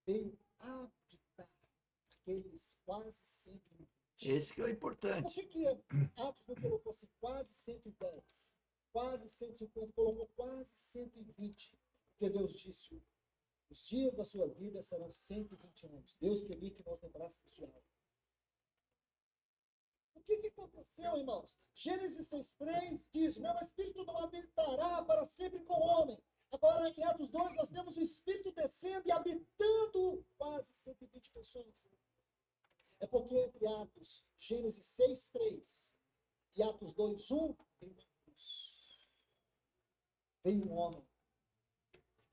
veio habitar aqueles quase 120. Esse que é o Por importante. que Atos não colocou assim, quase 110, quase 150, colocou quase 120? Porque Deus disse, os dias da sua vida serão 120 anos. Deus queria que nós lembrássemos de algo. O que aconteceu, irmãos? Gênesis 6,3 diz, meu espírito não habitará para sempre com o homem. Agora, em Atos 2, nós temos o espírito descendo e habitando quase 120 pessoas. É porque entre Atos, Gênesis 6,3 e Atos 2,1, veio uma cruz. Veio um homem.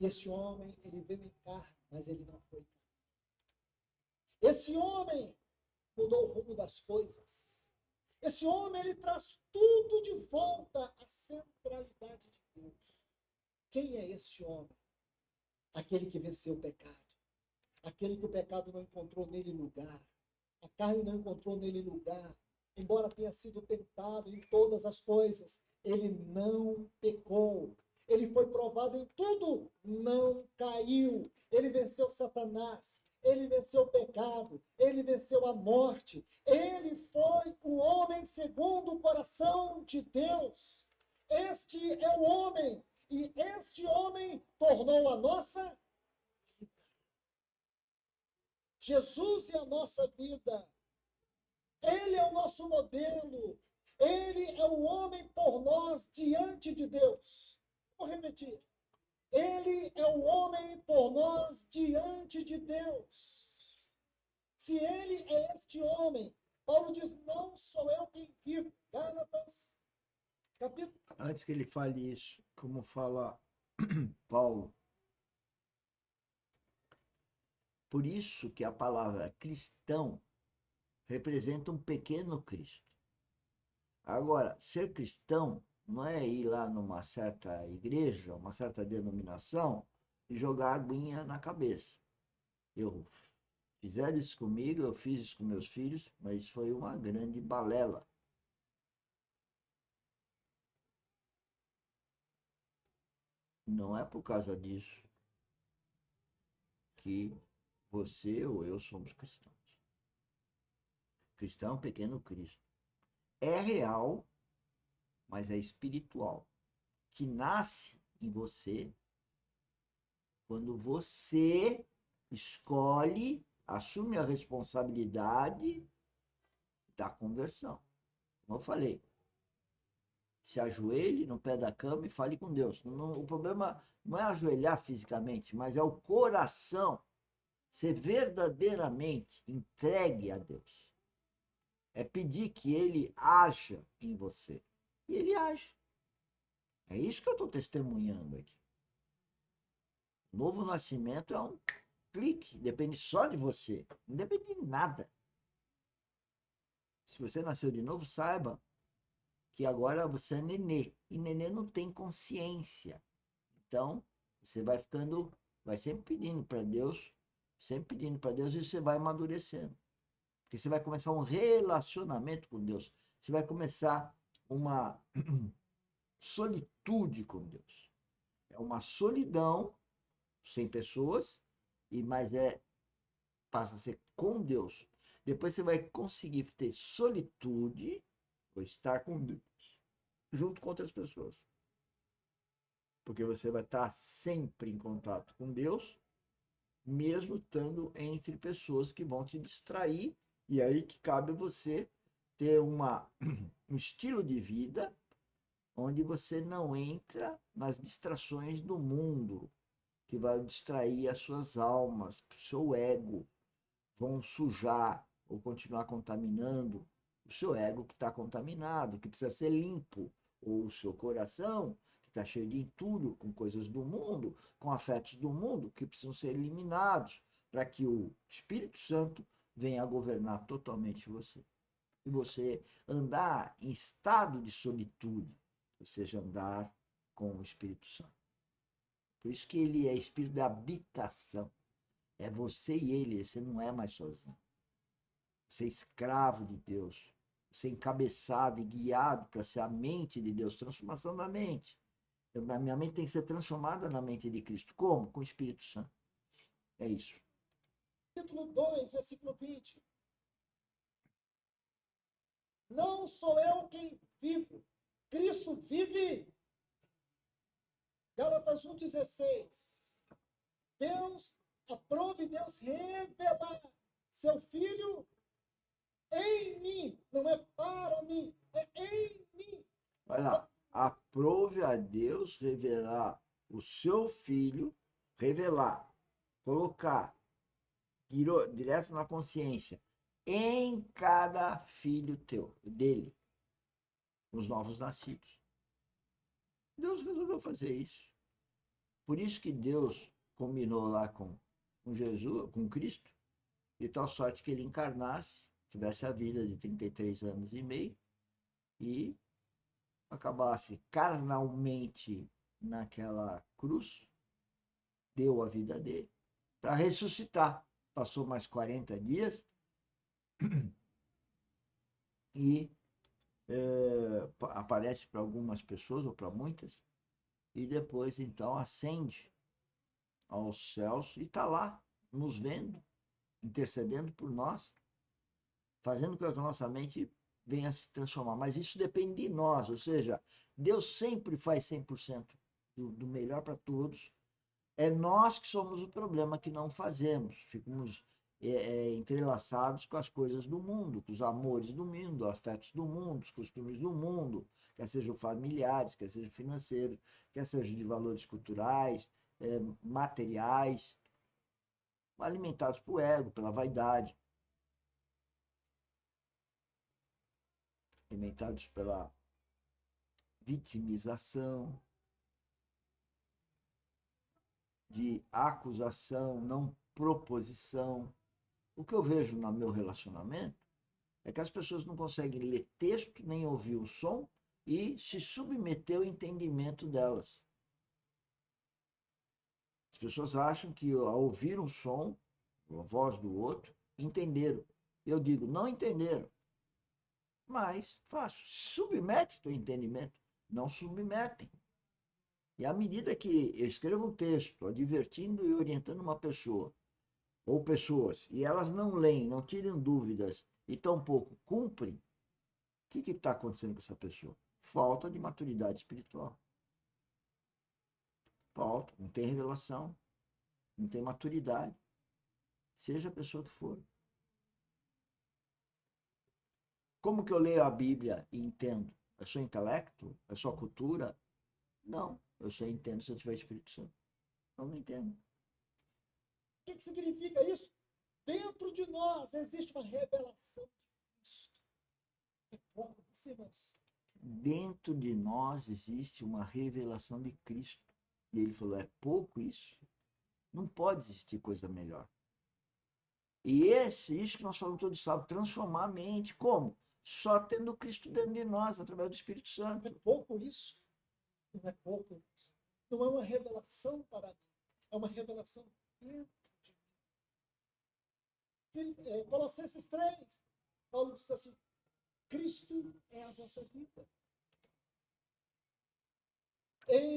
E esse homem, ele veio em carne, mas ele não foi carne. Esse homem mudou o rumo das coisas. Esse homem, ele traz tudo de volta à centralidade de Deus. Quem é esse homem? Aquele que venceu o pecado. Aquele que o pecado não encontrou nele lugar. A carne não encontrou nele lugar. Embora tenha sido tentado em todas as coisas, ele não pecou. Ele foi provado em tudo, não caiu. Ele venceu Satanás. Ele venceu o pecado, ele venceu a morte, ele foi o homem segundo o coração de Deus. Este é o homem, e este homem tornou a nossa vida. Jesus é a nossa vida, ele é o nosso modelo, ele é o homem por nós diante de Deus. Vou repetir. Ele é o homem por nós diante de Deus. Se ele é este homem, Paulo diz, não sou eu quem vivo. Gálatas, capítulo... Antes que ele fale isso, como fala Paulo, por isso que a palavra cristão representa um pequeno Cristo. Agora, ser cristão não é ir lá numa certa igreja, uma certa denominação e jogar aguinha na cabeça. Fizeram isso comigo, eu fiz isso com meus filhos, mas foi uma grande balela. Não é por causa disso que você ou eu somos cristãos. Cristão é um pequeno Cristo. É real, mas é espiritual. Que nasce em você quando você escolhe, assume a responsabilidade da conversão. Como eu falei, se ajoelhe no pé da cama e fale com Deus. O problema não é ajoelhar fisicamente, mas é o coração ser verdadeiramente entregue a Deus. É pedir que Ele haja em você. E Ele age. É isso que eu estou testemunhando aqui. O novo nascimento é um clique, depende só de você, não depende de nada. Se você nasceu de novo, saiba que agora você é nenê, e nenê não tem consciência. Então, você vai sempre pedindo para Deus, e você vai amadurecendo. Porque você vai começar um relacionamento com Deus. Você vai começar uma solitude com Deus. É uma solidão sem pessoas, mas passa a ser com Deus. Depois você vai conseguir ter solitude, ou estar com Deus, junto com outras pessoas. Porque você vai estar sempre em contato com Deus, mesmo estando entre pessoas que vão te distrair, e aí que cabe você ter um estilo de vida onde você não entra nas distrações do mundo, que vai distrair as suas almas, o seu ego, vão sujar ou continuar contaminando o seu ego que está contaminado, que precisa ser limpo, ou o seu coração que está cheio de entulho com coisas do mundo, com afetos do mundo que precisam ser eliminados para que o Espírito Santo venha a governar totalmente você. E você andar em estado de solitude, ou seja, andar com o Espírito Santo. Por isso que ele é espírito de habitação. É você e ele, você não é mais sozinho. Você é escravo de Deus. Você é encabeçado e guiado para ser a mente de Deus, transformação da mente. A minha mente tem que ser transformada na mente de Cristo. Como? Com o Espírito Santo. É isso. capítulo 2, versículo 20. Não sou eu quem vivo, Cristo vive. Gálatas 1,16. Aprove Deus revelar seu Filho em mim. Não é para mim, é em mim. Olha lá, aprove a Deus revelar o seu filho, revelar, colocar direto na consciência, em cada filho dele, os novos nascidos. Deus resolveu fazer isso. Por isso que Deus combinou lá com Jesus, com Cristo, de tal sorte que ele encarnasse, tivesse a vida de 33 anos e meio e acabasse carnalmente naquela cruz, deu a vida dele, para ressuscitar. Passou mais 40 dias e aparece para algumas pessoas, ou para muitas, e depois então ascende aos céus e está lá, nos vendo, intercedendo por nós, fazendo com que a nossa mente venha a se transformar. Mas isso depende de nós, ou seja, Deus sempre faz 100% do melhor para todos. É nós que somos o problema que não fazemos. Ficamos entrelaçados com as coisas do mundo, com os amores do mundo, os afetos do mundo, os costumes do mundo, quer sejam familiares, quer sejam financeiros, quer sejam de valores culturais, materiais, alimentados pelo ego, pela vaidade, alimentados pela vitimização, de acusação, não proposição. O que eu vejo no meu relacionamento é que as pessoas não conseguem ler texto, nem ouvir o som e se submeter ao entendimento delas. As pessoas acham que ao ouvir um som, a voz do outro, entenderam. Eu digo, não entenderam. Mas fácil, submete teu entendimento. Não submetem. E à medida que eu escrevo um texto advertindo e orientando uma pessoa, ou pessoas, e elas não leem, não tiram dúvidas e tampouco cumprem, o que está acontecendo com essa pessoa? Falta de maturidade espiritual. Falta, não tem revelação, não tem maturidade. Seja a pessoa que for. Como que eu leio a Bíblia e entendo? É só intelecto? É só cultura? Não, eu só entendo se eu tiver Espírito Santo. Eu não entendo. O que significa isso? Dentro de nós existe uma revelação de Cristo. É pouco, irmãos. Dentro de nós existe uma revelação de Cristo. E ele falou, é pouco isso? Não pode existir coisa melhor. E isso que nós falamos todo sábado, transformar a mente. Como? Só tendo Cristo dentro de nós, através do Espírito Santo. É pouco isso? Não é pouco isso. Não é uma revelação para mim. É uma revelação dentro de mim. Colossenses 3, Paulo diz assim, Cristo é a nossa vida.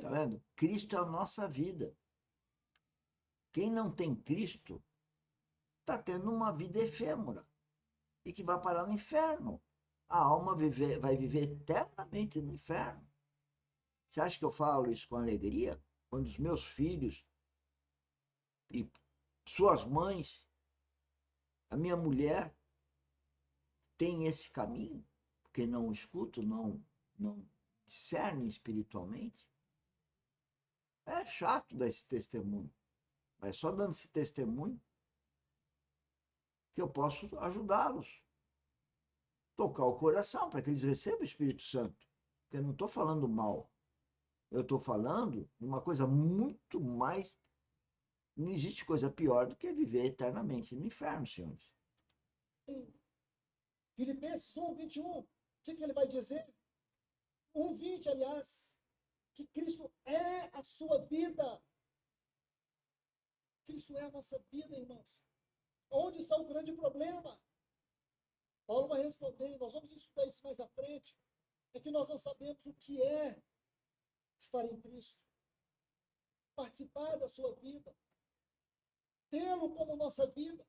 Tá vendo? Cristo é a nossa vida. Quem não tem Cristo está tendo uma vida efêmera e que vai parar no inferno. A alma vai viver eternamente no inferno. Você acha que eu falo isso com alegria? Quando os meus filhos e suas mães, a minha mulher, tem esse caminho, porque não escutam, não discernem espiritualmente. É chato dar esse testemunho, mas só dando esse testemunho que eu posso ajudá-los, tocar o coração para que eles recebam o Espírito Santo. Porque eu não estou falando mal, eu estou falando de uma coisa muito mais. Não existe coisa pior do que viver eternamente no inferno, senhores. Em Filipenses 1, 21, o que ele vai dizer? 1, 20, aliás, que Cristo é a sua vida. Cristo é a nossa vida, irmãos. Onde está o grande problema? Paulo vai responder, nós vamos estudar isso mais à frente, é que nós não sabemos o que é estar em Cristo, participar da sua vida, tê-lo como nossa vida.